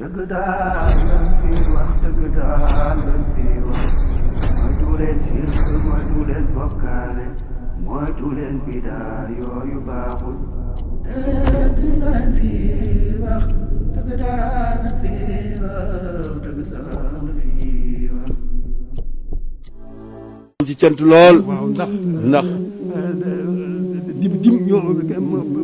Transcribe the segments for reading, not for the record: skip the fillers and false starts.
dëgg daal lan fi wax dëgg daal lan fi wax moytu leen sirk moytu leen bokkaale moytu leen bidaa yooyu baaxul dëgg lan fi wax dëgg daal lan fi wax dëgg daal lan fi wax. ci cant lool. waaw ndax ñoo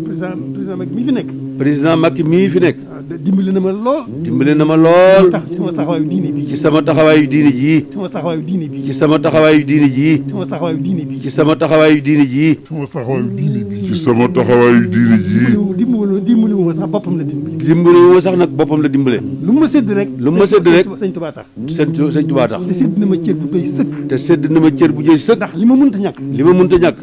président Macky mii fi nekk. président Macky mii fi nekk. dimbali na ma lool. dimbali na ma lool. sama taxawaayu diine bi. ci sama taxawaayu diine jii. sama taxawaayu diine bi. ci sama taxawaayu diine jii. sama taxawaayu diine bi. ci sama taxawaayu diine jii. ci sama taxawaayu diine jii. dimbali wu ma sax boppam la dimbali. dimbali wu ma sax nag boppam la dimbale. lu ma sédd rek. lu ma sédd rek sëñ Tuubaa tax. sëñ Tuubaa tax. te sédd na ma cër bu doy sëkk. te sédd na ma cër bu jëy sëkk. ndax li ma mënta ñàkk. li ma mënta ñàkk.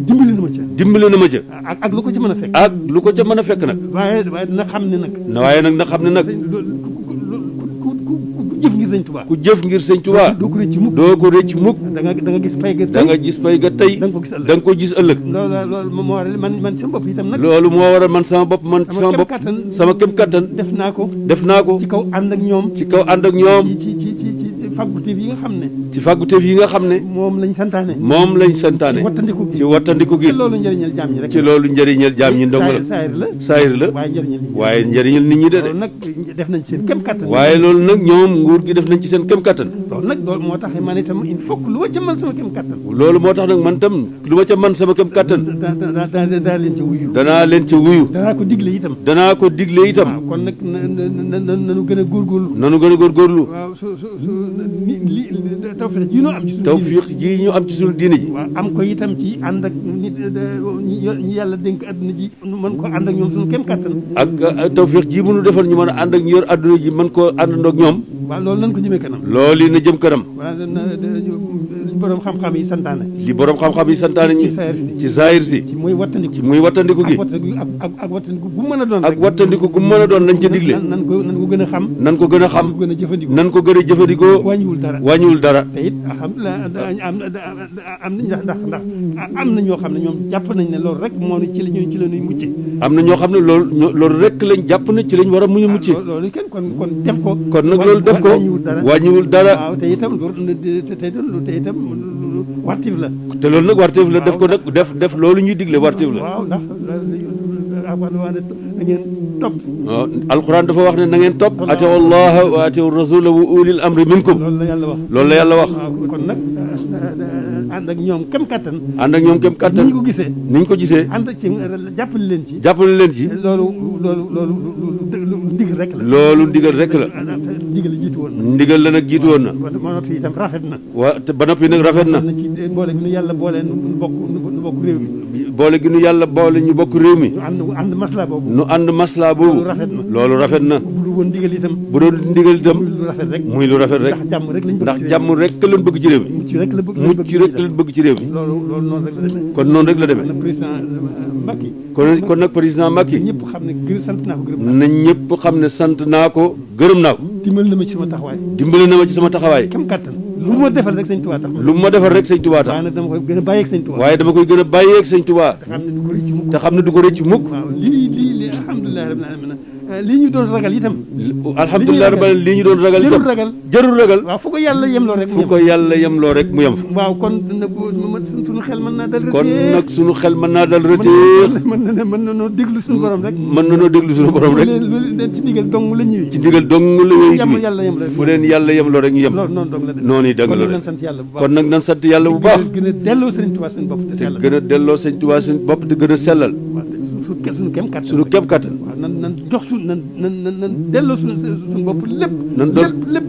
dimbali na ma ca. dimbali na ma ca. ak lu ko ci mën a fekk. ak lu ko ca mën a fekk nag. waaye na xam ne nag. waaye nag na xam ne nag. ku jëf ngir sëñ Tuubaa. ku jëf ngir sëñ Tuubaa. doo ko rëcc mukk. doo ko rëcc mukk. da nga gis pay ga tey. da nga gis pay ga tey. da nga ko gis ëllëg. da nga ko gis ëllëg. loolu moo waral man sama bopp itam nag. loolu moo waral man sama bopp sama kem kattan. def naa ko. ci kaw ànd ak ñoom. ci kaw ànd ak ñoom. ci fàgguteef yi nga xam ne. ci fàgguteef yi nga xam ne. moom lañ santaane. ci wattandiku gi. ci loolu njëriñal jaam ñi rek. ci loolu njëriñal jaam ñi ndongo la. saayir la. waaye njëriñal nit ñi de. loolu nag def nañ ci seen kem kattan. waaye loolu nag ñoom nguur gi def nañ ci seen kem kattan. loolu moo tax man itam il faut que lu ma ca mën sama kem kattan. loolu moo tax nag man tam lu ma ca mën sama kem kattan. danaa leen ci wuyu. danaa leen ci wuyu. danaa ko digle itam. waaw kon nag nanu gën a góorgóorlu. waaw tawfiq ji ñu am ci suñu tawfiq ji ñu am ci suñu diine ji. waaw am ko itam ci ànd ak nit ñi yàlla dénk adduna ji mën ko ànd ak ñoom suñu kem kattan. ak tawfiq ji bu ñu defal ñu mën a ànd ak ñu yor adduna ji mën koo àndandoo ak ñoom. waaw loolu nañ ko jëmee kanam. loolu yi na jëm kanam. waaw li borom xam-xam yi santaane. li borom xam-xam yi santaane ñi. ci saayir si. ci muy wattandiku gi. ak wattandiku gu mën a doon. ak wattandiku gu mën a doon lañ ca digle. nan ko gën a xam. nan ko gën a xam. nan ko gën a jëfandikoo. wàññiwul dara. te it alhamdulilah ndax am na ñoo xam ne ñoom jàpp nañ ne loolu rek moo ci la ñuy mucce. am na ñoo xam ne loolu rek lañ jàpp ne ci lañ war a mucce. loolu kenn kon def ko. kon nag loolu def ko wàññiwul dara. waaw te itam wartif la. te loolu nag wartif la def ko nag def loolu ñuy digle wartif la. waaw ndax da ngeen topp. waaw alxuraan dafa wax ne na ngeen topp. atiu allaha wa atiu rasula wa ulil amri minkum. loolu la yàlla wax. waaw kon nag ànd ak ñoom kem kattan. ni ñu ko gisee. ànd ci jàppale leen ci. loolu ndigal rek la. loolu ndigal rek la. ndigal jiitu woon na. ndigal la nag jiitu woon na. ba noppi itam rafet na. ba noppi nag rafet na. ci boole gi nu yàlla boole nu bokk réew mi. boole gi nu yàlla boole ñu bokk réew mi. nu ànd maslaa boobu. loolu rafet na. bu dul woon ndigal itam. muy lu rafet rek. ndax jàmm rek lañ bëgg ci réew mi. mucc rek lañ bëgg ci réew mi. loolu noonu rek la demee. kon noonu rek la demee. kon nag président Macky. ñëpp xam ne sant naa ko gërëm naa ko. na ñëpp xam ne sant naa ko gërëm naa ko. dimbali na ma ci sama taxawaay. dimbali na ma ci sama taxawaay. kem kattan lu ma defal rek sëñ Tuubaa tax. lu ma defal rek sëñ Tuubaa tax. waaye nag dama koy gën a bàyyeeg sëñ Tuubaa. waaye dama koy gën a bàyyeeg sëñ Tuubaa. te xam ne du ko rëcc mukk. te xam ne du ko rëcc mukk. waaw lii alhamdulilah rabbil alamin lii ñu doon ragal itam. alhamdulilah rabbil alamin lii ñu doon ragal itam. jarul ragal. waaw fu ko yàlla yemloo rek. mu yem fa. waaw kon suñu xel mën naa dal rëteex. kon nag suñu xel mën naa dal rëteex. mën na noo déglu suñu borom rek. loolu leen ci ndigal dong la ñëwee. ci ndigal dong la ñëwee. jàmm yàlla yem rek. fu leen yàlla yemloo rek ñu yem. loolu noonu dong la demee. noonu yi dëgg la kon nag nan sant yàlla bu baax. gën a delloo sëñ Tuubaa suñu bopp te sellal. gën a delloo sëñ Tuubaa suñu bopp te gën a sellal. suñu kem kattan. suñu kem kattan. waaw nan jox nan delloo suñu bopp lépp. lépp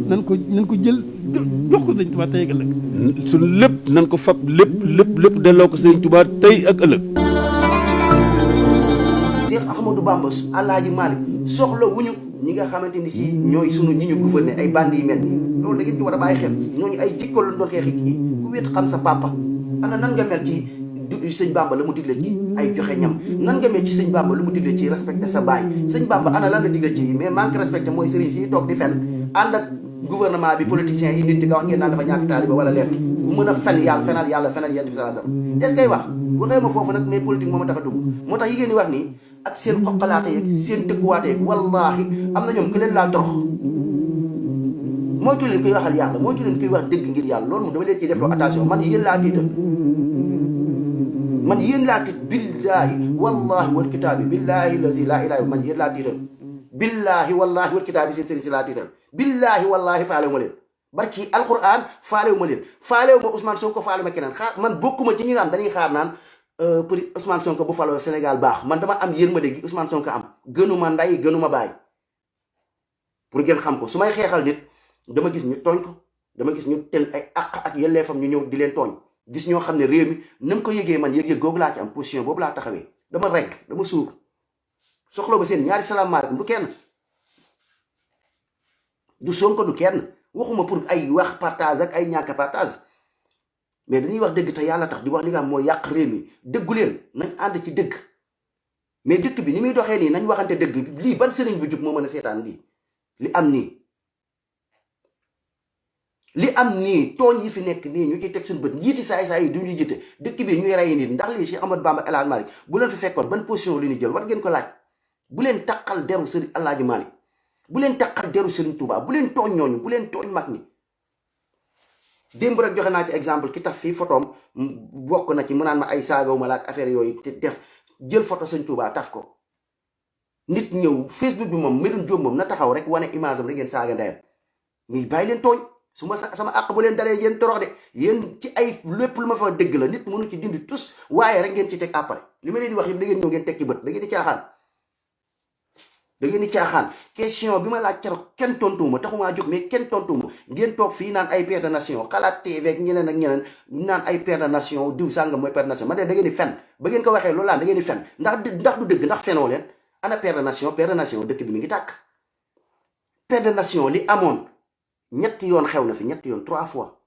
nan ko jël jox ko sëñ Tuubaa tey ak ëllëg. suñu lépp nan ko fab lépp delloo ko sëñ Tuubaa tey ak ëllëg. Cheikh Ahmadou Bamba Alaaji Malick soxla wuñu ñi nga xamante ni si ñooy sunu ñi ñu gouverné ay bandi yu mel nii loolu da ngeen ci war a bàyyi xel ñooñu ay jikko la doon xeexi kii ku wéet xam sa papa ana nan nga mel ci sëñ Bamba la mu digle ci ay joxe ñam nan nga mel ci sëñ Bamba lu mu digle ci respecté sa baay sëñ Bamba ana lan la digle ci mais manque respecté mooy sëriñ si toog di fen ànd ak gouvernement bi politiciens yi nit di ko wax ngeen naan dafa ñàkk taaliba wala leen bu mën a fen yàlla fenal yent bi sallallahu alayhi wasallam est-ce que wax waxee ma foofu nag mais politique moo ma tax a dugg moo tax yi ngeen di wax nii ak seen xoqalaate yeeg seen tëkkuwaate yeeg wallahi am na ñoom ku leen laal torox moytu leen koy waxal yàlla moytu leen koy wax dëgg ngir yàlla loolu moom dama leen ciy def loo attention man yéen laa tiital man yéen laa tiit billahi wallahi wal kitaabi billahi lazi laa ilaaha man yéen laa tiital billahi wallahi wal kitaabi seen sëriñ si laa tiital billahi wallahi faalewu ma leen barki alquran faalewu ma leen faalewu ma Ousmane Sonko faalewu ma keneen xaar man bokkuma ci ñi nga xam dañuy xaar naan pour Ousmane Sonko bu faloo Sénégal baax man dama am yërmande gi Ousmane Sonko am gënuma nday gënuma baay pour ngeen xam ko su may xeexal nit dama gis ñu tooñ ko dama gis ñu tel ay àq ak yelleefam ñu ñëw di leen tooñ gis ñoo xam ne réew mi na ko yëgee man yëg-yëg googu laa ci am position boobu laa taxawee dama regg dama suur soxla ba seen ñaari salaamaaleykum du kenn du Sonko du kenn waxuma pour ay wax partage ak ay ñàkk partage mais dañuy wax dëgg te yàlla tax di wax li nga xam mooy yàq réew mi dëggu leen nañ ànd ci dëgg mais dëkk bi ni muy doxee nii nañ waxante dëgg lii ban sëriñ bu jub moo mën a seetaan lii li am nii li am nii tooñ yi fi nekk nii ñu ciy teg suñu bët njiiti saay-saay yi du ñu jiite dëkk bi ñuy rey nit ndax lii Cheikh Ahmadou Bamba El Hadj Malick bu leen fi fekkoon ban position li ñu jël war ngeen ko laaj bu leen taqal deru sëriñ El Hadj Malick bu leen taqal deru sëriñ Touba bu leen tooñ ñooñu bu leen tooñ mag ñi démb rek joxe naa ci exemple ki taf fii photoom bokk na ci mu naan ma ay saagaw ma la ak affaire yooyu te def jël photo sëñ Touba taf ko nit ñëw Facebook bi moom Medoune Diop moom na taxaw rek wane image am rek ngeen saaga ndeyam mais bàyyi leen tooñ su ma sama àq bu leen dalee yéen torox de yéen ci ay lépp lu ma fa dëgg la nit mënu ci dindi tus waaye rek ngeen ci teg après li ma leen di wax yëpp da ngeen ñëw ngeen teg ci bët da ngeen di caaxaan da ngeen di caaxaan question bi ma laaj keroog kenn tontuwuma taxumaa jóg mais kenn tontuwuma ngeen toog fii naan ay père de nation xalaat TV ak ñeneen ak ñeneen naan ay père de nation diw sàngam mooy père de nation ma ne da ngeen di fen ba ngeen ko waxee loolu laan da ngeen di fen ndax du dëgg ndax fenoo leen ana père de nation dëkk bi mi ngi tàkk père de nation li amoon ñetti yoon xew na fi ñetti yoon 3 fois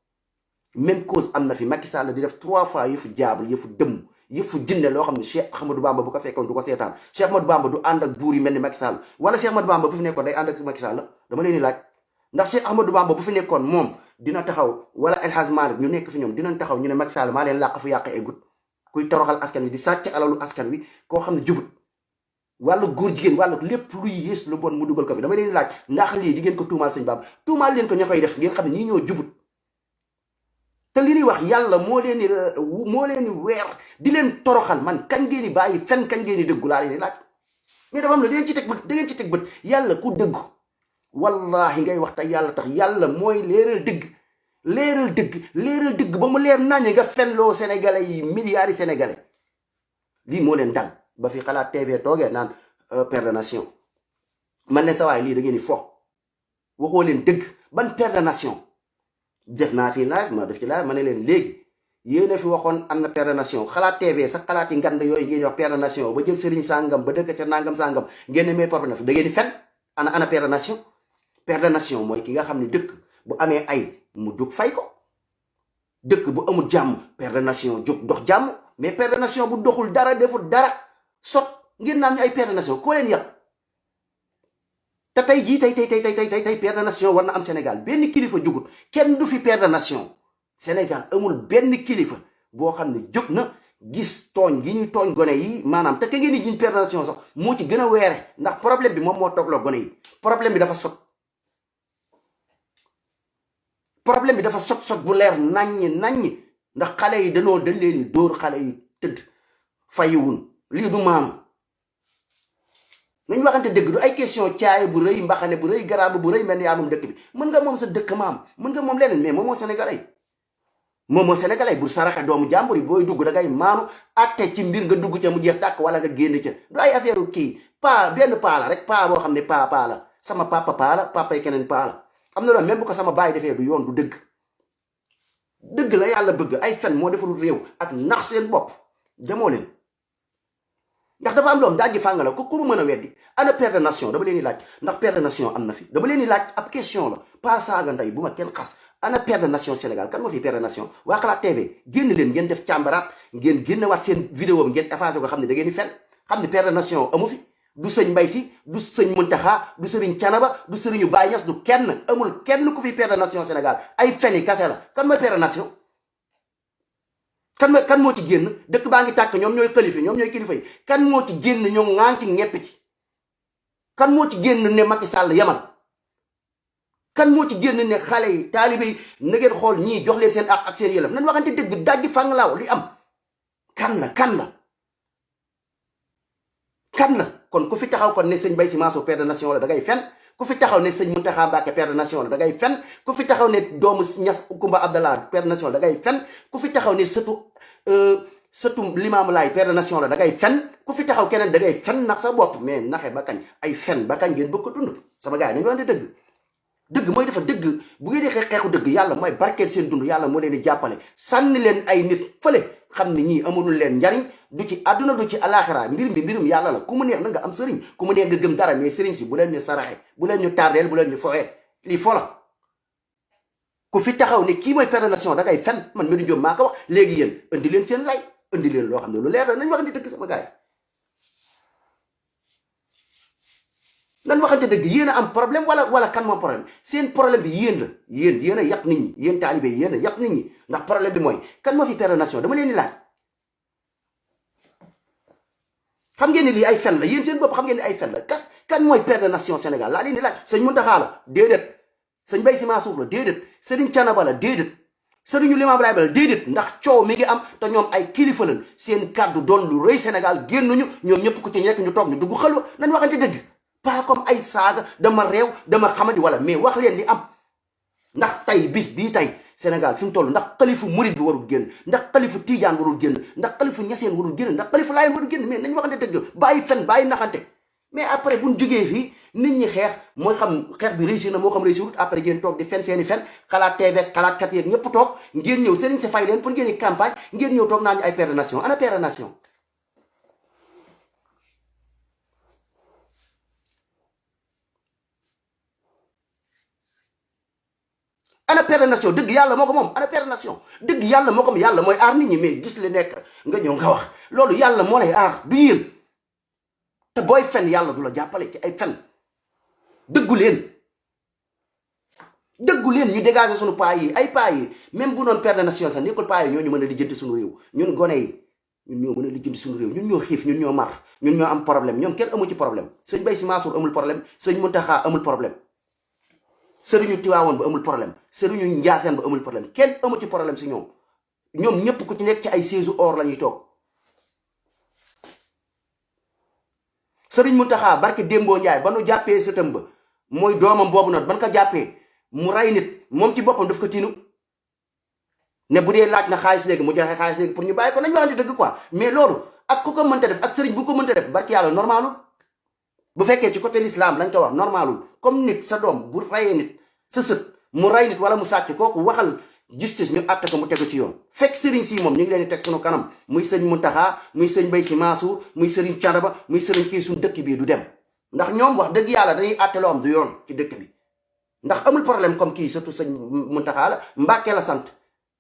même cause am na fi Macky Sall di def 3 fois yëfu jaabul yëfu dëmm yëfu jinne loo xam ne Cheikh Ahmadou Bamba bu ko fekkoon du ko seetaan Cheikh Ahmadou Bamba du ànd ak buur yi mel ni Macky Sall wala Cheikh Ahmadou Bamba bu fi nekkoon day ànd ak Macky Sall dama leen di laaj ndax Cheikh Ahmadou Bamba bu fi nekkoon moom dina taxaw wala El Hadj Malick ñu nekk fi ñoom dinañ taxaw ñu ne Macky Sall maa leen làq fu yàq eggut kuy toroxal askan wi di sàcc alalu askan wi koo xam ne jubut wàllu góor jigéen wàllu lépp luy yées lu bon mu dugal ko fi dama leen di laaj ndax lii di ngeen ko tuumaal sëñ Bamba tuumaal leen ko ña koy def ngeen xam ne ñii ñoo jubut te li ñuy wax yàlla moo leen di weer di leen toroxal man kañ ngeen di bàyyi fen kañ ngeen di dëggu laa leen di laaj mais dafa am na da ngeen ci teg bët da ngeen ci teg bët yàlla ku dëggu wallahi ngay wax te yàlla tax yàlla mooy leeral dëgg ba mu leer naññ nga fenloo sénégalais yi milliards yi sénégalais lii moo leen dal ba fi xalaat TV toogee naan père de nation man ne sa waay lii da ngeen di fo waxoo leen dëgg ban père de nation def naa fi live ma def ci live ma ne leen léegi yéen a fi waxoon am na père de nation xalaat TV sax xalaat yi ngand yooyu ngeen wax père de nation ba jël sëriñ sàngam ba dëkk ca nangam sàngam ngeen ne mais papa na fi da ngeen di fen ana père de nation. père de nation mooy ki nga xam ne dëkk bu amee ay mu jóg fay ko dëkk bu amul jàmm père de nation jóg dox jàmm mais père de nation bu doxul dara deful dara sot ngeen naan ñu ay père de nation koo leen yàq te tey jii tey père de nation war na am Sénégal benn kilifa jugut kenn du fi père de nation Sénégal amul benn kilifa boo xam ne jóg na gis tooñ gi ñuy tooñ gone yi maanaam te ka ngeen di jiñ père de nation sax moo ci gën a weere ndax problème bi moom moo toogloo gone yi problème bi dafa sot problème bi dafa sot bu leer naññi ndax xale yi dañ leen di dóor xale yi tëdd fayiwun lii du maanu nañ waxante dëgg du ay question caay bu rëy mbaxane bu rëy garaab bu rëy mel ni yaa moom dëkk bi mën nga moom sa dëkk maam mën nga moom leneen mais moomoo sénégalais bu saraxe doomu jàmbur yi booy dugg da ngay maanu atte ci mbir nga dugg ca mu jeex tàkk wala nga génn ca du ay affaire kii benn paa la rek paa boo xam ne paa la sama papa la papa yi keneen paa la am na loolu même bu ko sama baay defee du yoon du dëgg la yàlla bëgg ay fen moo defalul réew ak nax seen bopp demoo leen ndax dafa am loom dajji fàng la ku mu mën a weddi ana père de nation dama leen di laaj ndax père de nation am na fi dama leen di laaj ab question la pas saaga ndey bu ma kenn xas ana père de nation Sénégal kan moo fi père de nation waa Xalaat TV génn leen ngeen def càmbaraat ngeen génnewaat seen vidéo bi ngeen effacé ko xam ne da ngeen di fen xam ne père de nation amu fi du sëñ Mbay Si du sëñ Muntaxa du sëriñ Canaba du sëriñu Baay Ñas du kenn amul kenn ku fi père de nation Sénégal ay fen yi kase la kan mooy père de nation kan moo ci génn dëkk baa ngi tàkk ñoom ñooy xalifa ñoom ñooy kilifa yi kan moo ci génn ñoo ŋaan ci ñepp ci kan moo ci génn ne Macky Sall yamal kan moo ci génn ne xale yi taalibe yi na ngeen xool ñii jox leen seen ak seen yelef nañ waxante dëgg dajji fàng laaw li am kan la kon ku fi taxaw kon ne sëñ Mbaye Sy Mansour père de nation la da ngay fen ku fi taxaw ne sëñ Mountakha Mbacké père de nation la da ngay fen ku fi taxaw ne doomu Niass Koumba Abdallah père de nation la da ngay fen ku fi taxaw ne sëtu Limaamu Laay père de nation la da ngay fen ku fi taxaw keneen da ngay fen nax sa bopp mais naxe ba kañ ay fen ba kañ ngeen bëgg ko dund sama gars yi nañu wante dëgg mooy dafa dëgg bu ngeen di xeexu dëgg yàlla mooy barkeel seen dund yàlla moo leen di jàppale sànni leen ay nit fële xam ne ñii amulul leen njariñ du ci àdduna du ci alaxira mbirum yàlla la ku mu neex na nga am sëriñ ku mu neex nga gëm dara mais sëriñ si bu leen ñu saraxe bu leen ñu tardeel bu leen ñu foxee lii fola ku fi taxaw ne kii mooy père de nation da ngay fen man Medoune Diop maa ko wax léegi yéen indi leen seen lay indi leen loo xam ne lu leer la nañ wax ni dëgg sama gars yi nan waxante dëgg yéen a am problème wala kan moom problème seen problème bi yéen la yéen a yàq nit ñi yéen taalibe yéen a yàq nit ñi ndax problème bi mooy kan moo fi père de nation dama leen di laaj xam ngeen ni lii ay fen la yéen seen bopp xam ngeen ni ay fen la kan mooy père de nation Sénégal laa leen di laaj sëñ Mountakha la déedéet sëñ Mbaye Sy Mansour la déedéet sëriñ Thiénaba la déedéet sëriñu Limaamu Laay la déedéet ndax coow mi ngi am te ñoom ay kilifa lañ seen kàddu doon lu rëy Sénégal génnuñu ñoom ñëpp ku ci nekk ñu toog ñu dugg xalwa nañ waxante dëgg pas comme ay saaga dama réew dama xamadi wala mais wax leen li am ndax tey bis bii tey Sénégal fi mu toll ndax xalifu murid bi warul génn ndax xalifu tijaan warul génn ndax xalifu ñaseen warul génn ndax xalifu laayeen warul génn mais nañ waxante dëgg bàyyi fen bàyyi naxante mais après buñ jógee fii nit ñi xeex mooy xam xeex bi réussir na moo xam réussirut après ngeen toog di fen seeni fen xalaat TV xalaat kat yeeg ñëpp toog ngeen ñëw sëriñ si fay leen pour ngeen di campagne ngeen ñëw toog naa ñu ay père de nation ana père de nation ana père de nation dëgg yàlla moo ko moom ana père de nation dëgg yàlla moo ko moom yàlla mooy aar nit ñi mais gis li nekk nga ñëw nga wax loolu yàlla moo lay aar du yéen te booy fen yàlla du la jàppale ci ay fen dëggu leen ñu dégager suñu paa yi ay paa yi même bu noon père de nation sax nekkul paa yi ñoo ñu mën a lijjanti suñu réew ñun gone yi ñun ñoo mën a lijjanti suñu réew ñun ñoo xiif ñun ñoo mar ñun ñoo am problème ñoom kenn amu ci problème sëñ Mbaye Sy Mansour amul problème sëñ Mountakha amul problème sëriñu Tiwaawoon ba amul problème sëriñu Njaaseen ba amul problème kenn amu ci problème si ñoom ñëpp ku ci nekk ci ay siège or la ñuy toog sëriñ Mountakha barke Dembo Njaay ba nu jàppee sëtam ba mooy doomam boobu noonu ban ko jàppee mu rey nit moom ci boppam daf ko tinu ne bu dee laaj na xaalis léegi mu joxe xaalis léegi pour ñu bàyyi ko nañ waxante dëgg quoi mais loolu ak ku ko mënta def ak sëriñ bu ko mënta def barke yàlla normalul bu fekkee ci côté l'islam lañ ko wax normalul comme nit sa doom bu rayee nit sa sët mu ray nit wala mu sàcc kooku waxal justice ñu àtte ko mu tegu ci yoon fekk sëriñ si moom ñu ngi leen di teg sunu kanam muy sëñ Mountakha muy sëñ Mbaye Sy Mansour muy sëriñ Thiénaba muy sëriñ kii suñu dëkk bii du dem ndax ñoom wax dëgg yàlla dañuy àtte loo am du yoon ci dëkk bi ndax amul problème comme kii surtout sëñ Mountakha la Mbàkke la sant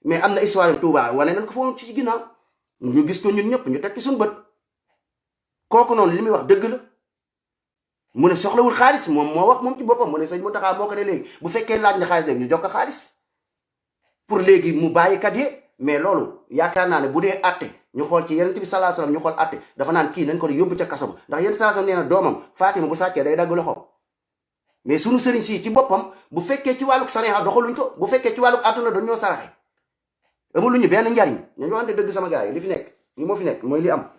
mais am na histoire Touba wane nañ ko foofu ci ginnaaw ñu gis ko ñun ñëpp ñu teg ci suñu bët kooku noonu li muy wax dëgg la mu ne soxlawul xaalis moom moo wax moom ci boppam mu ne sëñ Mountakha moo ko ne léegi bu fekkee laaj na xaalis léegi ñu jox ko xaalis pour léegi mu bàyyi kat yi mais loolu yaakaar naa ne bu dee àtte ñu xool ci Yonent bi sallallahu alayhi wasallam ñu xool àtte dafa naan kii nañ ko yóbbu ca kaso ba ndax Yonent sallallahu alayhi wasallam nee na doomam Fatima bu sàccee day dagg loxo mais sunu sëriñ si ci boppam bu fekkee ci wàlluk sariya doxaluñ ko bu fekkee ci wàlluk àdduna dañ ñoo saraxe amaluñu benn njariñ nañu waxante dëgg sama gars yi li fi nekk li moo fi nekk mooy li am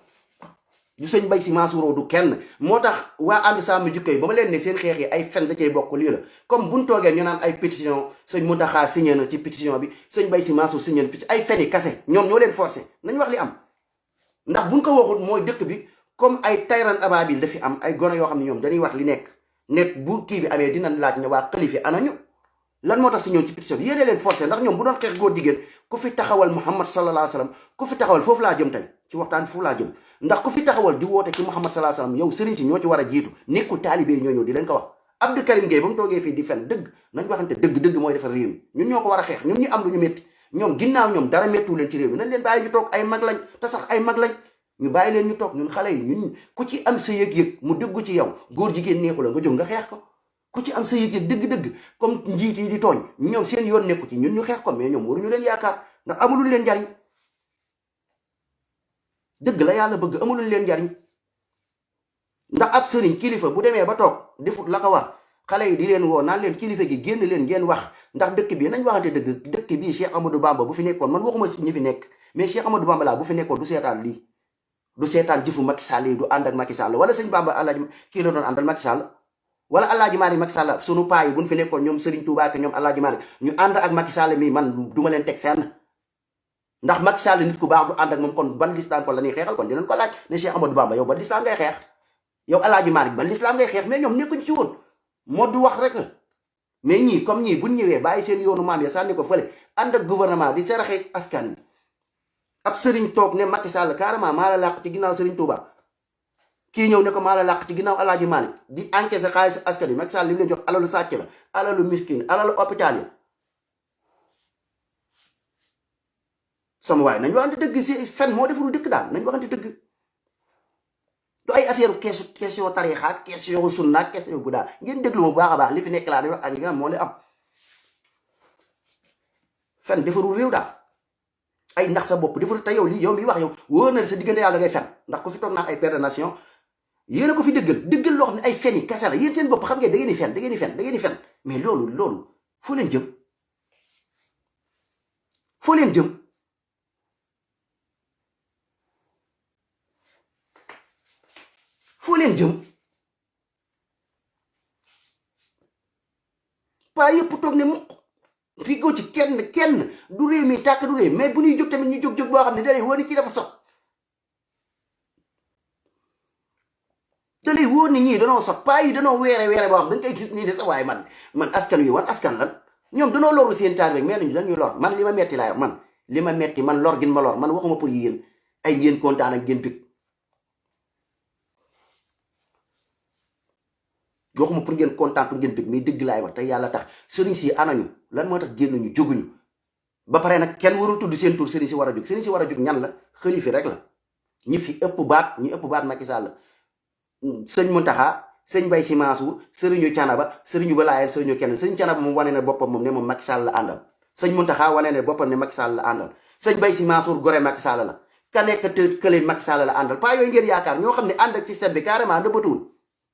du sëñ Mbaye Sy Mansour du kenn moo tax waa ànd sàmm jikko yi ba ma leen ne seen xeex yi ay fen da cay bokk lii la comme buñ toogee ñu naan ay pétition sëñ Mountakha signé na ci pétition bi sëñ Mbaye Sy Mansour signé na ay fen yi kase ñoom ñoo leen forcé nañ wax li am ndax buñ ko waxul mooy dëkk bi comme ay tayran ababil dafi am ay gone yoo xam ne ñoom dañuy wax li nekk net bu kii bi amee dinañ laaj ne waa xalifi anañu lan moo tax si ñoom ci pétition bi yéene leen forcé ndax ñoom bu doon xeex góor jigéen ku fi taxawal Muhammad sallallahu alayhi wasallam ku fi taxawal foofu laa jëm tey ci waxtaan foofu laa jëm ndax ku fi taxawal di woote ci Muhammad sallallahu alayhi wasallam yow sëriñ si ñoo ci war a jiitu nekkul taalibe yi ñoo ñëw di leen ko wax Abdou Karim Gueye ba mu toogee fii di fen dëgg nañ waxante dëgg mooy defar réew mi ñun ñoo ko war a xeex ñun ñu am lu ñu métti ñoom ginnaaw ñoom dara méttu leen ci réew mi nañ leen bàyyi ñu toog ay mag lañ te sax ay mag lañ ñu bàyyi leen ñu toog ñun xale yi ñun ku ci am sa yëg-yëg mu dëggu ci yow góor jigéen neexu la nga jóg nga xeex ko ku ci am sa yëg-yëg dëgg comme njiit yi di tooñ ñoom seen yoon nekku ci ñun ñu xeex ko mais ñoom waruñu leen yaakaar ndax amulul leen njariñ dëgg la yàlla bëgg amuluñ leen njariñ ndax ab sëriñ kilifa bu demee ba toog defut la ko war xale yi di leen woo naan leen kilifa gi génn leen ngeen wax ndax dëkk bi nañ waxante dëgg dëkk bii Cheikh Amadou Bamba bu fi nekkoon man waxuma ñi fi nekk mais Cheikh Amadou Bamba laa bu fi nekkoon du seetaan lii du seetaan jëfu Macky Sall yi du ànd ak Macky Sall wala sëñ Bamba alaaji kii la doon àndal Macky Sall wala alaaji Maalik Macky Sall sunu paa yi buñ fi nekkoon ñoom Serigne Touba ak ñoom alaaji Maalik ñu ànd ak Macky Sall mi man duma leen teg fenn ndax Macky Sall nit ku baax du ànd ak moom kon ban lislam kon la ñuy xeexal kon dinañ ko laaj ne Cheikh Amadou Bamba yow ban lislam ngay xeex yow alaaji Maalik ban lislam ngay xeex mais ñoom nekkuñ ci woon moo du wax rek mais ñii comme ñii buñ ñëwee bàyyi seen yoonu maam ya sànni ko fële ànd ak gouvernement di seraxe askan bi ab sëriñ toog ne Macky Sall carrément maa la làq ci ginnaaw Serigne Touba kii ñëw ne ko maa la làq ci ginnaaw alaaji Maalik di encaissé xaalis askan bi Macky Sall li mu leen jox alalu sàcc la alalu miskin alalu hôpital yi sama waay nañ waxante dëgg si fen moo deful dëkk daal nañ waxante dëgg du ay affaire question tariixa question sunna question bu daal ngeen déglu ma bu baax a baax li fi nekk laa di wax ak li nga xam moo leen am fen defarul réew daal ay nax sa bopp defarul te yow lii yow miy wax yow wóor na sa diggante yàlla ngay fen ndax ku fi toog naan ay père de nation yéen a ko fi dëggal loo xam ne ay fen yi kese la yéen seen bopp xam ngeen da ngeen di fen mais loolu foo leen jëm foo leen jëm foo leen jëm paa yëpp toog ne mukk fi go ci kenn du réew mi tàkk du réew mais bu ñuy jóg tamit ñu jóg boo xam ne dalay wóor ni ci dafa sob dalay wóor ni ñii danoo sob paa yi danoo weere boo xam da nga koy gis nii de sa waaye man askan wi wan askan lan ñoom danoo loru seen taal rek mais nañu dañuy lor man li ma metti laa man li ma metti man lor gin ma lor man waxuma pour yéen ay ngeen kontaan ak ngeen bég waxuma pour ngeen kontaan pour ngeen bëgg mais dëgg laay wax te yàlla tax sëriñ si anañu lan moo tax génnuñu jóguñu ba pare nag kenn warul tudd seen tur sëriñ si war a jóg ñan la xalifi rek la ñi fi ëpp baat Macky Sall sëñ Mountakha sëñ Bay Si Mansour sëriñu Canaba sëriñu Balaayel sëriñu kenn sëñ Canaba moom wane ne boppam moom ne moom Macky Sall la àndal sëñ Mountakha wane ne boppam ne Macky Sall la àndal sëñ Bay Si Mansour gore Macky Sall la ka nekk te kële Macky Sall la àndal pas yooyu ngeen yaakaar ñoo xam ne ànd ak système bi carrément nëbbatuwul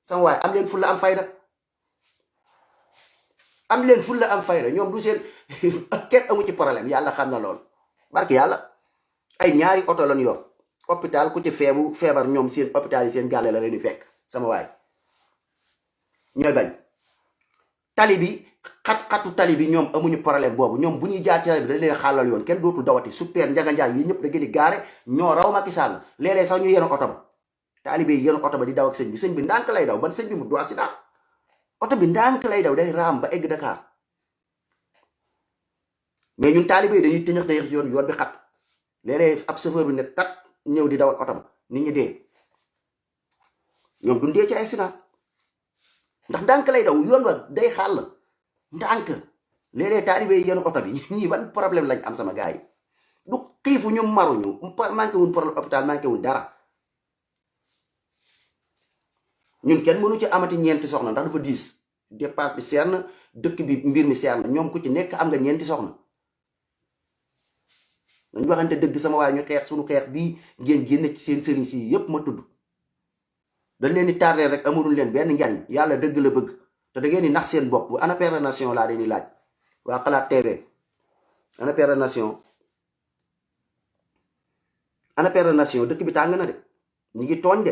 sama waaye am leen fulla am fayda ñoom du seen kenn amu ci problème yàlla xam na lool barke yàlla ay ñaari oto lañ yor hôpital ku ci feebar ñoom seen hôpital yi seen gàlle la leen di fekk sama waay ñooy bañ tali bi xat-xatu tali bi ñoom amuñu problème boobu ñoom bu ñuy jaar tali bi dañ leen xàllal yoon kenn dootul dawati super njaga njaay yi ñëpp da ngeen di gaare ñoo raw Macky Sall léeg-léeg sax ñu yenu oto ba taalibe yi yenu oto ba di daw ak sëñ bi ndànk lay daw ban sëñ bi mu du accident oto bi ndànk lay daw day raam ba egg Dakar mais ñun taalibe yi dañuy tëñëx yoon bi xat léeg-léeg ab chauffeur bi ne tat ñëw di dawal oto ba nit ñi dee ñoom duñ dee ci accident ndax ndànk lay daw yoon ba day xàll ndànk léeg-léeg taalibe yi yenu oto bi ñii ban problème lañ am sama gars yi du xiifu ñu maruñu manqué wuñ problème hôpital manqué wuñ dara ñun kenn mënu ci amati ñeenti soxna ndax dafa diis dépense bi seer na dëkk bi mbir mi seer na ñoom ku ci nekk am nga ñeenti soxna dañ waxante dëgg sama waay ñu xeex suñu xeex bii ngeen génne ci seen sëriñ si yépp ma tudd dañ leen di tardé rek amulul leen benn njariñ yàlla dëgg la bëgg te da ngeen di nax seen bopp bu ana Père de Nation laa leen di laaj waa Xalaat TV ana Père de Nation dëkk bi tàng na de ñu ngi tooñ de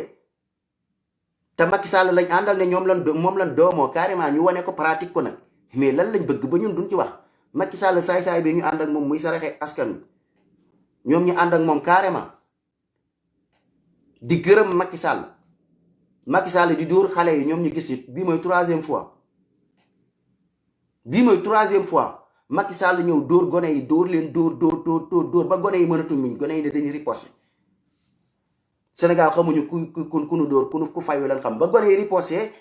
te Macky Sall lañ àndal ne moom lan doomoo carrément ñu wane ko pratique ko nag mais lan lañ bëgg ba ñun duñ ci wax Macky Sall saay-saay bi ñu ànd ak moom muy saraxe askan wi ñoom ñu ànd ak moom carrément di gërëm Macky Sall di dóor xale yi ñoom ñu gis it bii mooy troisième fois Macky Sall ñëw dóor gone yi dóor leen dóor ba gone yi mënatu muñ gone yi ne dañuy riposte Sénégal xamuñu ku nu dóor ku fayu lan xam ba gone yi riposté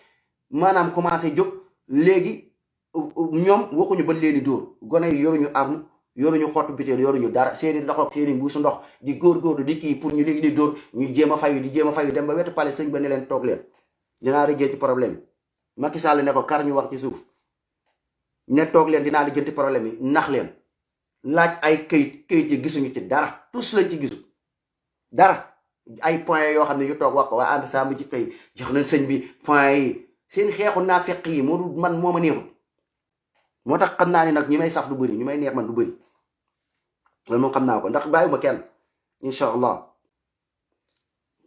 maanaam commencé jóg léegi ñoom waxuñu ba leen di dóor gone yi yoruñu arme yoruñu xottu biteel yoruñu dara seeni ndox ak seeni mbuusu ndox di góor di kii pour ñu léegi di dóor ñu jéem a fayu dem ba wetu pale sëñ ba ne leen toog leen dinaa rëggee ci problème yi Macky Sall ne ko kar ñu wax ci suuf ne toog leen dinaa lijjanti problème yi nax leen laaj ay këyit yi gisuñu ci dara tous lañ ci gisu dara ay point yoo xam ne yu toog wax ko waa ànd sàmm jikko yi jox nañ sëñ bi point yi seen xeexu naafeq yi moo ma neexul moo tax xam naa ni nag ñi may saf du bëri ñu may neex man du bëri loolu moom xam naa ko ndax bàyyiwuma kenn incha allah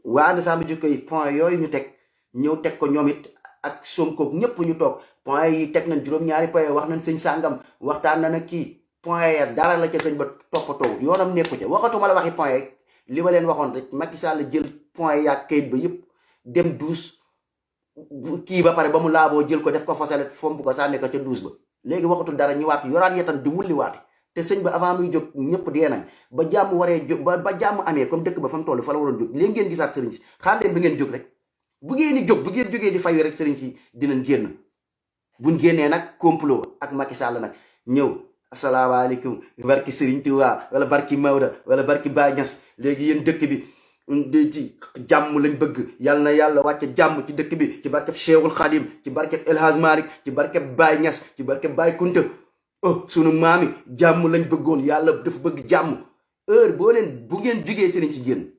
waa ànd sàmm jikko yi point yooyu ñu teg ñëw teg ko ñoom it ak Sonko ñëpp ñu toog point yi teg nañ juróom-ñaari point wax nañ sëñ sàngam waxtaan na nag kii point ya dara la ca sëñ ba toppatoo yoonam nekku ca waxatuma la waxi point li ma leen waxoon rek Macky Sall jël point yaag kayit ba yëpp dem duus kii ba pare ba mu laaboo jël ko def ko fasale fomp ko sànni ko ca duus ba léegi waxatul dara ñu waat yoraat yetan di wulli waate te sëñ ba avant muy jóg ñëpp dee nañ ba jàmm waree jóg ba jàmm amee comme dëkk ba fa mu toll fa la waroon jóg léegi ngeen gisaat sëriñ si xaar leen bi ngeen jóg rek bu ngeen di jóg bu ngeen jógee di fayu rek sëriñ si dinañ génn buñ génnee nag complot ak Macky Sall nag ñëw asalaamaaleykum barki Sëriñ Tuubaa wala barki Maodo wala barki Baay Ñas léegi yéen dëkk bi ci jàmm lañ bëgg yàlla na yàlla wàcce jàmm ci dëkk bi ci barkeb Cheikhul Khadim ci barkeb El Hadj Malick ci barkeb Baay Ñas ci barkeb Baay Kunta sunu maami jàmm lañ bëggoon yàlla dafa bëgg jàmm heure boo leen bu ngeen jugee sëriñ si génn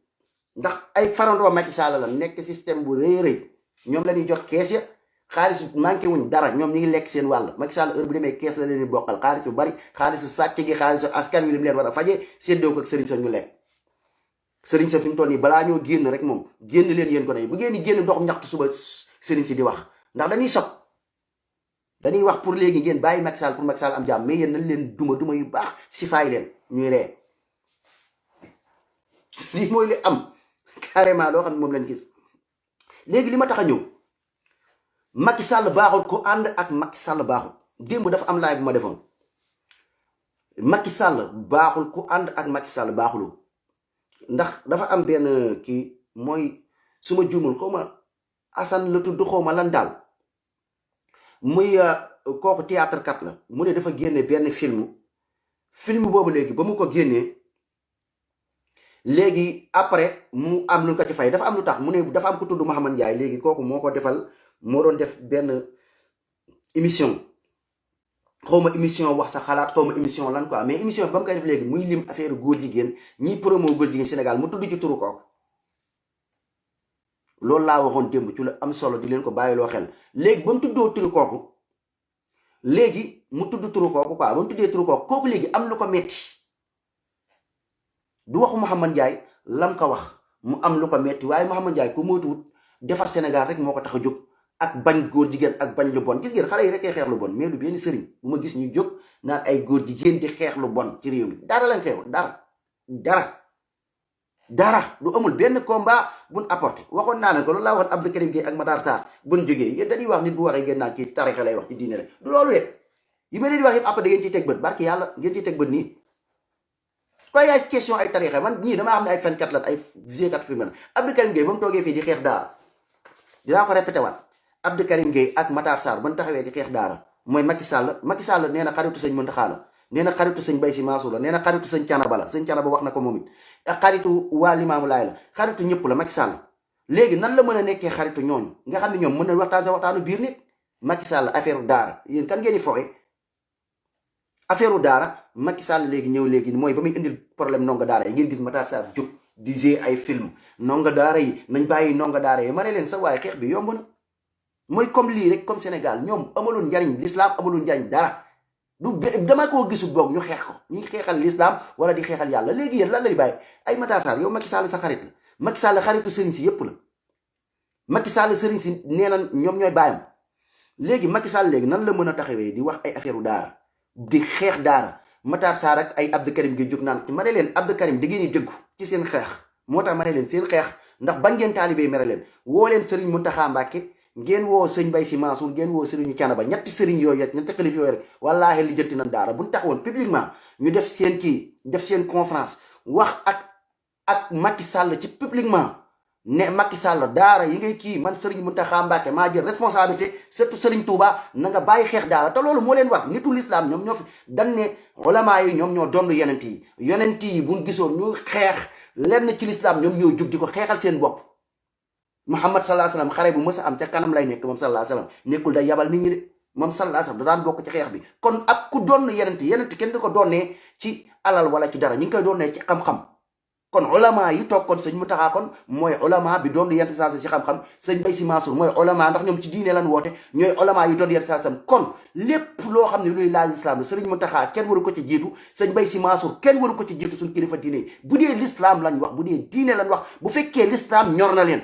ndax ay farandoo Macky Sall la nekk système bu rëy rëy ñoom la ñuy jox kees ya xaalis manqué wuñ dara ñoom ñi ngi lekk seen wàll Macky Sall heure bu demee kees la leen di bokkal xaalis bu bari xaalisu sàcc gi xaalisu askan wi li mu leen war a fajee séddoo ko ak sëriñ sa ñu lekk sëriñ sa fi mu toll nii balaa ñoo génn rek moom génn leen yéen ko ne bu ngeen di génn dox ñaxtu suba sëriñ si di wax ndax dañuy sob dañuy wax pour léegi ngeen bàyyi Macky Sall pour Macky Sall am jàmm mais yéen nañ leen duma yu baax si faay leen ñuy ree lii mooy li am carrément loo xam ne moom leen gis léegi li ma tax a ñëw Macky Sall baaxul ku ànd ak Macky Sall baaxul démb dafa am laay bu ma defoon Macky Sall baaxul ku ànd ak Macky Sall baaxulu ndax dafa am benn kii mooy su ma juumul xaw ma Assane la tudd xaw ma lan daal muy kooku théâtre kat la mu ne dafa génne benn film boobu léegi ba mu ko génnee léegi après mu am lu ko ci fay dafa am lu tax mu ne dafa am ku tudd Mouhamed Ndiaye léegi kooku moo ko defal moo doon def benn émission xaw ma émission wax sa xalaat xaw ma émission lan quoi mais émission ba mu koy def léegi muy lim affaire góor jigéen ñiy promo góor jigéen Sénégal mu tudd ci turu kooku loolu laa waxoon démb ci la am solo di leen ko bàyyiloo xel léegi ba mu tuddoo turu kooku léegi mu tudd turu kooku quoi ba mu tuddee turu kooku léegi am lu ko metti du waxu Mouhamed Ndiaye lam ko wax mu am lu ko metti waaye Mouhamed Ndiaye ku moytuwut defar Sénégal rek moo ko tax a jóg ak bañ góor jigéen ak bañ lu bon gis ngeen xale yi rek ay xeex lu bon mais du benn sëriñ bu ma gis ñu jóg naan ay góor jigéen di xeex lu bon ci réew mi dara lañ xeexul dara du amul benn combat buñ apporté waxoon naa ne ko loolu laa waxoon Abdou Karim Gueye ak Matar Sarr buñ jógee yéen dañuy wax nit bu waxee ngeen naan kii tarixa lay wax ci diine rek du loolu de yi ma leen di wax yëpp après da ngeen ciy teg bët barki yàlla ngeen ciy teg bët nii koy ay question ay tarixa man ñii damaa xam ne ay fenkat lan ay visekat fi man Abdou Karim Gueye ba mu toogee fii di xeex daara dinaa ko répété waat Abdou Karim Gueye ak Matar Sarr ban taxawee di xeex daara mooy Macky Sall nee na xaritu sëñ Mountakha la nee na xaritu sëñ Bay Si Mansour la nee na xaritu sëñ Canaba la sëñ Canaba wax na ko moom it ak xaritu waa Limaamu Laay la xaritu ñëpp la Macky Sall léegi nan la mën a nekkee xaritu ñooñu nga xam ne ñoom mën na waxtaan sa waxtaanu biir nit Macky Sall affaire daara yéen kan ngeen di foxe affaire daara Macky Sall léegi ñëw léegi mooy ba muy indil problème ndongo daara yi ngeen gis Matar Sarr jóg di gérer ay film ndongo daara yi nañ bàyyi ndongo daara yi ma ne leen sa waaye xeex bi yomb na mooy comme lii rek comme Sénégal ñoom amalul njariñ l'islam amalul njariñ dara du dama koo gisul boog ñu xeex ko ñuy xeexal l'islam wala di xeexal yàlla léegi yéen lan lay bàyyi ay Matar Sarr yow Macky Sall sa xarit la Macky Sall xaritu sëriñ si yépp la Macky Sall sëriñ si nee na ñoom ñooy bàyyam léegi Macky Sall léegi nan la mën a taxawee di wax ay affaire daara di xeex daara Matar Sarr ak ay Abdou Karim gi jóg naan ma ne leen Abdou Karim di ngeen di dëggu ci seen xeex moo tax ma ne leen seen xeex ndax bañ ngeen taalibé mere leen woo leen sëriñ Mountakha Mbacké ngeen woo sëñ Bay Si Mansour ngeen woo sëriñu Canaba ñetti sëriñ yooyu rek ñetti xalif yooyu rek wallaahi li jënti nañ daara buñ taxawoon publiquement ñu def seen kii def seen conférence wax ak Macky Sall ci publiquement ne Macky Sall daara yi ngay kii man sëriñ Mountakha Mbacké maa jël responsabilité surtout sëriñ Touba na nga bàyyi xeex daara te loolu moo leen war nitu l'islam ñoom ñoo fi dañ ne ulama yi ñoom ñoo donn yonent yi buñ gisoon ñu xeex lenn ci l'islam ñoom ñoo jug di ko xeexal seen bopp Muhammad sallallahu alayhi wasallam xare bu mës a am ca kanam lay nekk moom sallallahu alayhi wasallam nekkul day yabal nit ñi de moom sallallahu alayhi wasallam da daan bokk ci xeex bi kon ak ku doon yenent kenn di ko doonee ci alal wala ci dara ñu ngi koy doonee ci xam-xam kon ulama yi toog kon sëñ Mountakha kon mooy ulama bi doom di yent bi saa si xam-xam sëñ Mbaye Sy Mansour mooy ulama ndax ñoom ci diine lan woote ñooy ulama yi doon yent saa sam kon lépp loo xam ne luy laaj islam la sëriñ Mountakha kenn waru ko ci jiitu sëñ Mbaye Sy Mansour kenn waru ko ci jiitu suñ kilifa diine yi bu dee l'islam lañ wax bu dee diine lañ wax bu fekkee l'islam ñor na leen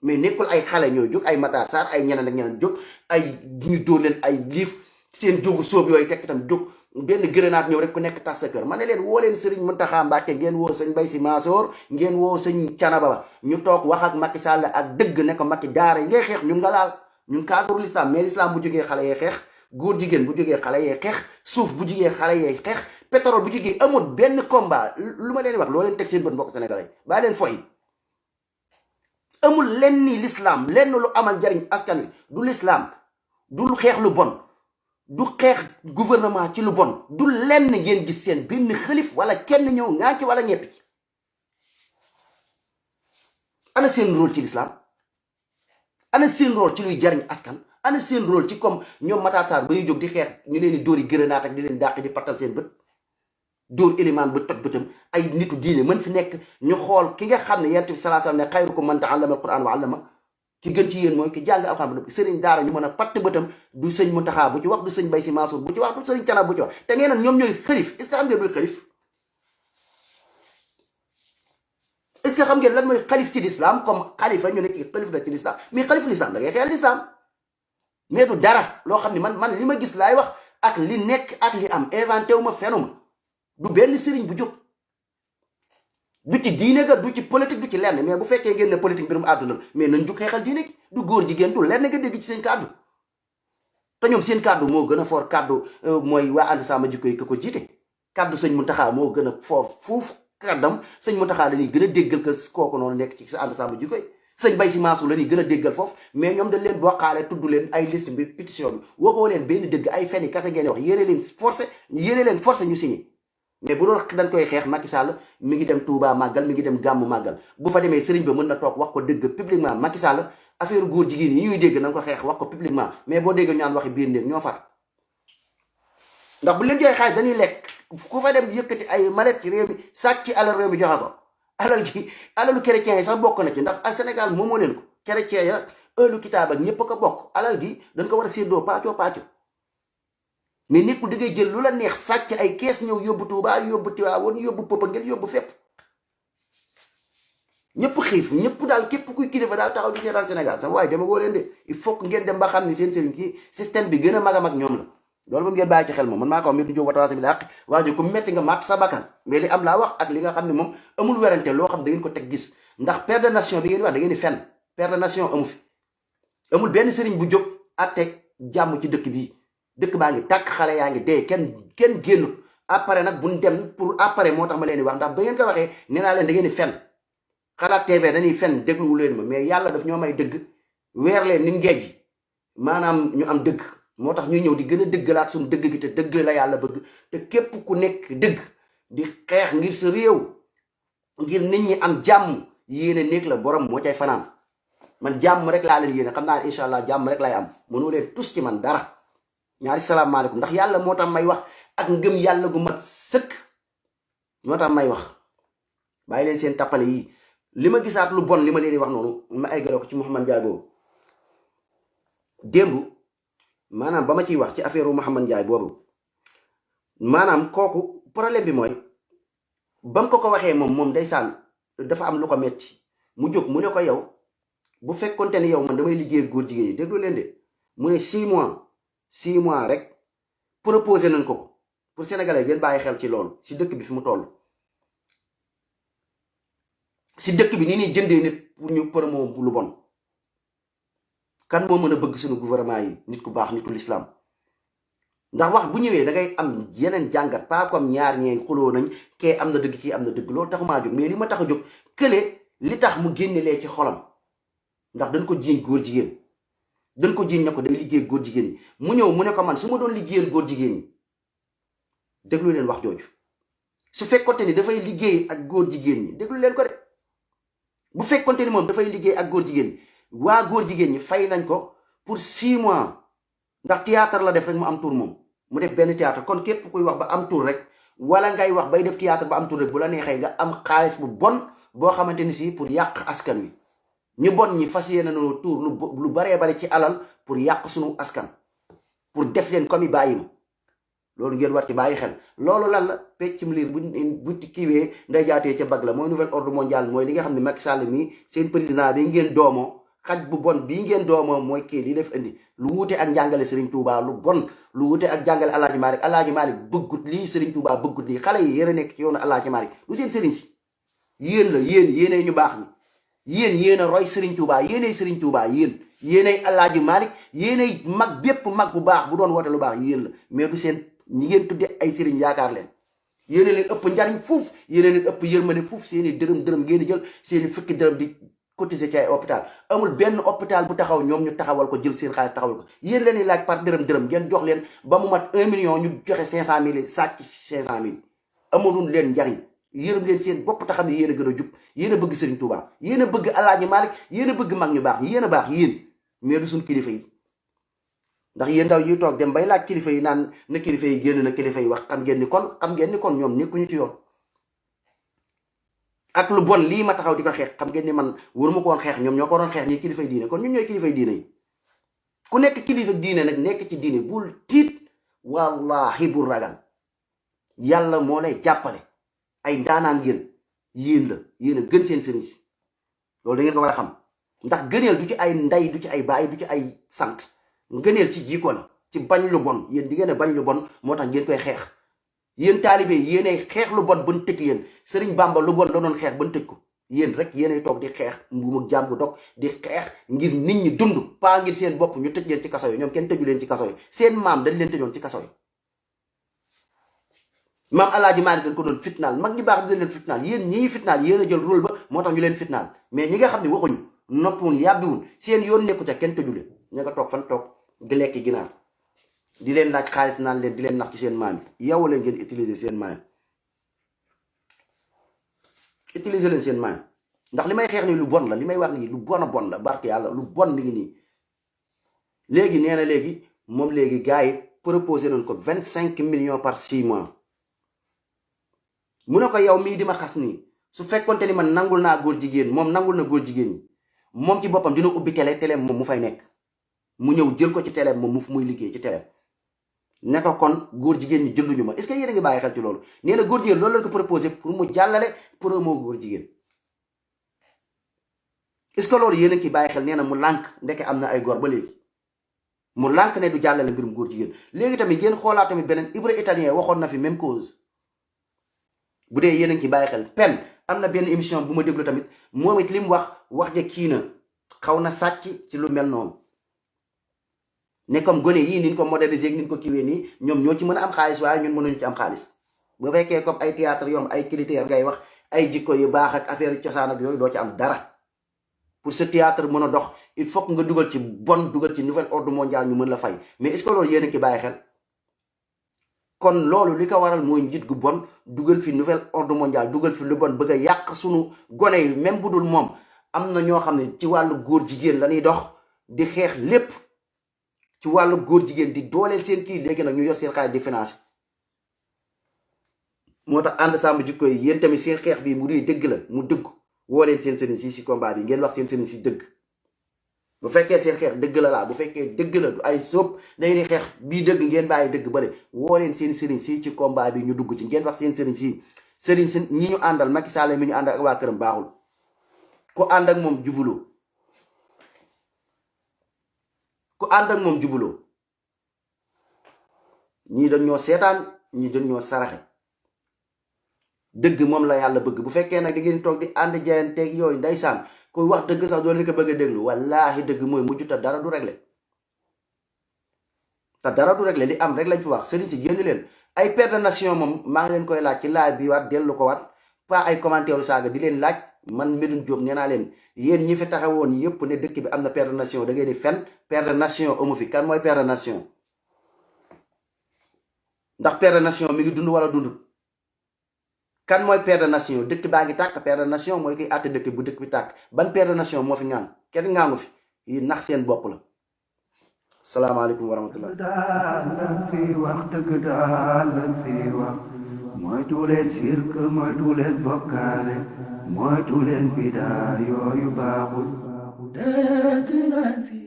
mais nekkul ay xale ñooy jóg ay Matar Sarr ay ñeneen ak ñeneen jóg ay ñu dóor leen ay liif seen jógu sóob yooyu tekk itam jóg benn grenade ñëw rek ku nekk tas sa kër ma ne leen woo leen Serigne Mountakha Mbacké ngeen woo sëñ Mbaye Sy Mansour ngeen woo sëñ Thiénaba Ba ñu toog wax ak Macky Sall ak dëgg ne ko Macky daara yi ngay xeex ñun nga laal ñun cadre l'islam mais l'islam bu jógee xale yee xeex góor jigéen bu jógee xale yee xeex suuf bu jógee xale yee xeex pétrole bu jógee amul benn combat lu ma leen wax loo leen teg seen bët mbokk sénégalais baa leen foy amul lenn ni l'islam lenn lu amal njariñ askan wi du l'islam du lu xeex lu bon du xeex gouvernement ci lu bon du lenn ngeen gis seen benn xalif wala kenn ñëw ngaa ci wala ñepp ci ana seen rôle ci l'islam ana seen rôle ci luy jariñ askan ana seen rôle ci comme ñoom Matar Sarr ba ñuy jóg di xeex ñu leen di dóori grenade ak di leen dàq di pattal seen bët dóor élément ba toj bëtam ay nitu diine mën fi nekk ñu xool ki nga xam ne yonent bi sallallahu alayhi wasallam ne xayrukum man ta'allama al-Qur'an wa 'allama ki gën ci yéen mooy ki jàng alxuraan ba sëriñ daara ñu mën a patt bëtam du sëñ Mountakha bu ci wax du sëñ Mbaye Sy Mansour bu ci wax du sëriñ Thiénaba bu ci wax te nee na ñoom ñooy xalif est-ce que xam ngeen mooy xalif est-ce que xam ngeen lan mooy xalif ci l'islam comme xalifa ñu ne kii xalif la ci l'islam mais xalifu l'islam da ngay xeel l'islam mais du dara loo xam ne man li ma gis laay wax ak li nekk ak li am inventé wu ma fenuma du benn sëriñ bu jóg du ci diine ga du ci politique du ci lenn mais bu fekkee ngeen ne politique mbirum àdduna mais nañ jug xeexal diine gi du góor jigéen du lenn nga dégg ci seen kàddu te ñoom seen kàddu moo gën a fort kàddu mooy waa ànd sama jikko yi ko jiite kàddu sëñ Mountakha moo gën a fort fuuf kàddam sëñ Mountakha dañuy gën a déggal que kooku noonu nekk ci sa ànd sama jikko yi sëñ Mbaye Sy Mansour la ñuy gën a déggal foofu mais ñoom dañ leen bokkaale tudd leen ay liste bi pétition bi waxoo leen benn dëgg ay fenn kase ngeen wax yéene leen forcé ñu signé mais bu doon dañ koy xeex Macky Sall mi ngi dem Touba màggal mi ngi dem gàmmu màggal bu fa demee sëriñ ba mën na toog wax ko dëgg publiquement Macky Sall affaire góor jigéen yi ñuy dégg na nga ko xeex wax ko publiquement mais boo déggee ñu naan waxi biir néeg ñoo far ndax bu leen joxee xaalis dañuy lekk ku fa dem yëkkati ay mallette ci réew mi sàcc ci alal réew mi joxe ko alal gi alalu chrétien yi sax bokk na ci ndax ay Sénégal moomoo leen ko chrétien ya ëllu kitaab ak ñëpp a ko bokk alal gi dañ ko war a séddoo pàccoo mais nekkul da ngay jël lu la neex sàcc ay kees ñëw yóbbu Touba yóbbu Tivaouane yóbbu Popenguine yóbbu fépp ñëpp xiif ñëpp daal képp kuy kilifa daal taxaw di seetaan Sénégal sama waaye dama woo leen de il faut que ngeen dem ba xam ni seen sëriñ kii système bi gën a mag a mag ñoom la loolu moom ngeen bàyyi ci xel moom man maa ko wax métti jóg watawaasa bi laq wax ji ku metti nga màtt sa bakkan mais li am laa wax ak li nga xam ne moom amul werante loo xam da ngeen ko teg gis ndax père de nation bi ngeen wax da ngeen di fenn père de nation amu fi amul benn sëriñ bu jóg àtteeg jàmm ci dëkk bi dëkk baa ngi tàkk xale yaa ngi dee kenn génnut après nag buñ dem pour après moo tax ma leen di wax ndax ba ngeen ko waxee nee naa leen da ngeen di fen xalaat TV dañuy fen dégluwu leen ma mais yàlla daf ñoo may dëgg weer leen ni ngeej gi maanaam ñu am dëgg moo tax ñuy ñëw di gën a dëggalaat suñu dëgg gi te dëgg la yàlla bëgg te képp ku nekk dëgg di xeex ngir sa réew ngir nit ñi am jàmm yéene néeg la borom moo cay fanaan man jàmm rek laa leen yéene xam naa ne incha allah jàmm rek lay am mënoo leen tus ci man dara ñaari salaamaaleykum ndax yàlla moo tax may wax ak ngëm yàlla gu mat sëkk moo tax may wax bàyyi leen seen tappale yi li ma gisaat lu bon li ma leen di wax noonu ma eggale ko ci Mouhamed Ndiaye boobu démb maanaam ba ma ciy wax ci affaire Mouhamed Ndiaye boobu maanaam kooku problème bi mooy ba mu ko waxee moom ndeysaan dafa am lu ko metti mu jóg mu ne ko yow bu fekkonte ne yow man damay liggéey góor jigéen yi déglu leen de mu ne 6 mois rek proposé nañ ko pour sénégalais ngeen bàyyi xel ci loolu si dëkk bi fi mu toll si dëkk bi ni ñuy jëndee nit pour ñu promo lu bon kan moo mën a bëgg suñu gouvernement yi nit ku baax nitu l'islam ndax wax bu ñëwee da ngay am yeneen jàngat pas comme ñaar ñee xuloo nañ kee am na dëgg kii am na dëgg loolu taxumaa jóg mais li ma tax a jóg kële li tax mu génne lee ci xolam ndax dañ ko jiiñ góor jigéen dañ ko jiiñ ne ko day liggéey góor jigéen ñi mu ñëw mu ne ko man su ma doon liggéeyal góor jigéen ñi déglu leen wax jooju su fekkonte ni dafay liggéey ak góor jigéen ñi déglu leen ko de bu fekkonte ni moom dafay liggéey ak góor jigéen ñi waa góor jigéen ñi fay nañ ko pour 6 mois ndax théâtre la def rek mu am tour moom mu def benn théâtre kon képp kuy wax ba am tour rek wala ngay wax bay def théâtre ba am tur rek bu la neexee nga am xaalis bu bon boo xamante ni si pour yàq askan wi ñu bon ñi fas yéene nañoo tuur lu baree bari ci alal pour yàq sunu askan pour def leen comme i bàyyi ma loolu ngeen war ci bàyyi xel. loolu lan la peccum liir bu kiiwee nday jaatee ca bag la mooy nouvel ordre mondial mooy li nga xam ne Macky Sall mi seen président bi ngeen doomoo xaj bu bon bii ngeen doomoo mooy kii li def indi lu wuute ak njàngale Serigne Touba lu bon lu wuute ak njàngale Alaaji Malick bëggut lii Serigne Touba bëggut lii xale yi yéen a nekk ci yoonu Alaaji Malick lu seen sëriñ si yéen la yéenay ñu baax ñi yéen a roy Serigne Touba yéenay Serigne Touba yéenay Alaaji Malick yéenay mag bépp mag bu baax bu doon woote lu baax yéen la mais du seen ñi ngeen tudde ay sëriñ yaakaar leen yéena leen ëpp njariñ fuuf yéena leen ëpp yërmande fuuf seeni dërëm ngeen jël seeni fukki dërëm di cotiser ci ay hôpital amul benn hôpital bu taxaw ñoom ñu taxawal ko jël seen xaalis taxawal ko yéen leen laaj par dërëm ngeen jox leen ba mu mat 1 million ñu joxe 500 000 sàcc 500 000 amulul leen njariñ yërëm leen seen bopp te xam ne yéen a gën a jub yéen a bëgg Serigne Touba yéen a bëgg Alaaji Malick yéen a bëgg mag ñu baax yéen a baax yéen mais du suñ kilifa yi ndax yéen ndaw yi toog dem bay laaj kilifa yi naan na kilifa yi génn na kilifa yi wax xam ngeen ni kon ñoom nekkuñu ci yoon ak lu bon lii ma taxaw di ko xeex xam ngeen ni man waruma ko woon xeex ñoom ñoo ko doon xeex ñi kilifay diine kon ñun ñooy kilifay diine yi ku nekk kilifa diine nag nekk ci diine bul tiit wallahi bul ragal yàlla moo lay jàppale ay ndaanaan ngeen yéen a gën seen sëriñ si loolu da ngeen ko war a xam ndax gëneel du ci ay ndey du ci ay baay du ci ay sant ngëneel ci jikko la ci bañ lu bon yéen di ngeen a bañ lu bon moo tax ngeen koy xeex yéen taalibe yéenay xeex lu bon ban tëj yéen Sëriñ Bàmba lu bon la doon xeex ban tëj ko yéen rek yéenay toog di xeex mbuum ak jaam bu dog di xeex ngir nit ñi dund pas ngir seen bopp ñu tëj leen ci kaso yi ñoom kenn tëju leen ci kaso yi seen maam dañ leen tëjoon ci kaso yi maam Alaaji Maalik dañ ko doon fitnaal mag ñi baax dañ leen fitnaal yéen ñii fitnaal yéen a jël rôle ba moo tax ñu leen fitnaal mais ñi nga xam ne waxuñu noppiwun yàbbiwun seen yoon nekku ca kenn tëju leen ña nga toog fan toog di lekk ginaar di leen laaj xaalis naan leen di leen nax ci seen maam yi yow leen ngeen utiliser seen maam utiliser leen seen maam ndax li may xeex nii lu bon la li may wax nii lu bon a bon la barke yàlla lu bon mi ngi nii léegi nee na léegi moom léegi gars yi proposé nañ ko 25 millions par 6 mois mu ne ko yow mii di ma xas nii su fekkonte ni man nangul naa góor jigéen moom nangul na góor jigéen ñi moom ci boppam dina ubbi télé moom mu fay nekk mu ñëw jël ko ci télé moom mu muy liggéey ci télé ne ko kon góor jigéen ñi jënduñu ma est-ce que yéen a ngi bàyyi xel ci loolu nee na góor jigéen loolu lañ ko proposé pour mu jàllale promo góor jigéen est-ce que loolu yéen a ngi ciy bàyyi xel nee na mu lànk ndeke am na ay góor ba léegi mu lànk ne du jàllale mbirum góor jigéen léegi tamit ngeen xoolaat tamit beneen Ibra italien waxoon na fi même cause bu dee yéen a ngi ciy bàyyi xel pen am na benn émission bu ma déglu tamit moom it li mu wax ja kii na xaw na sàcc ci lu mel noonu ne comme gone yii niñ ko moderniser niñ ko kiwee nii ñoom ñoo ci mën a am xaalis waaye ñun mënuñu ci am xaalis bu fekkee comme ay théâtre yoom ay critères ngay wax ay jikko yu baax ak affaire cosaan ak yooyu doo ci am dara pour ce théâtre mën a dox il faut que nga dugal ci bon dugal ci nouvel ordre mondial ñu mën la fay mais est-ce que loolu yéen a ngi ci bàyyi xel kon loolu li ko waral mooy njiit gu bon dugal fi nouvel ordre mondial dugal fi lu bon bëgg a yàq sunu gone yi même bu dul moom am na ñoo xam ne ci wàllu góor jigéen la ñuy dox di xeex lépp ci wàllu góor jigéen di dooleel seen kii léegi nag ñu yor seen xaalis di financé moo tax ànd sàmm jikko yi yéen tamit seen xeex bi mu duy dëgg la mu dëgg woo leen seen sëriñ si combat bi ngeen wax seen sëriñ si dëgg bu fekkee seen xeex dëgg la laa bu fekkee dëgg la du ay sóob dañ di xeex bii dëgg ngeen bàyyi dëgg ba de woo leen seen sëriñ si ci combat bi ñu dugg ci ngeen wax seen sëriñ si ñi ñu àndal Macky Sall mi ñu àndal ak waa këram baaxul ku ànd ak moom jubuloo ku ànd ak moom jubuloo ñii dañ ñoo seetaan ñii dañ ñoo saraxe dëgg moom la yàlla bëgg bu fekkee nag da ngeen toog di ànd jayanteeg yooyu ndeysaan koy wax dëgg sax doo leen ko bëgg a déglu wallaahi dëgg mooy mujj te dara du réglé li am rek lañ fi wax sëriñ si génn leen ay père de nation moom maa ngi leen koy laaj ci laaj bi waat dellu ko waat pas ay commentaire saaga di leen laaj man Medoune Diop nee naa leen yéen ñi fi taxawoon yëpp ne dëkk bi am na père de nation da ngeen di fen père de nation amu fi kan mooy père de nation ndax père de nation mi ngi dund wala dundut kan mooy père de nation dëkk baa ngi tàkk père de nation mooy koy àtte dëkk bu dëkk bi tàkk ban père de nation moo fi ngaan kenn ngaangu fi yi nax seen bopp la salaamaaleykum wa rahmatullah daal lañ fi wax dëgg daal lañ fi wax moytu leen sirk moytu leen bokkaale moytu leen bidaa yooyu baaxul dëgg la fi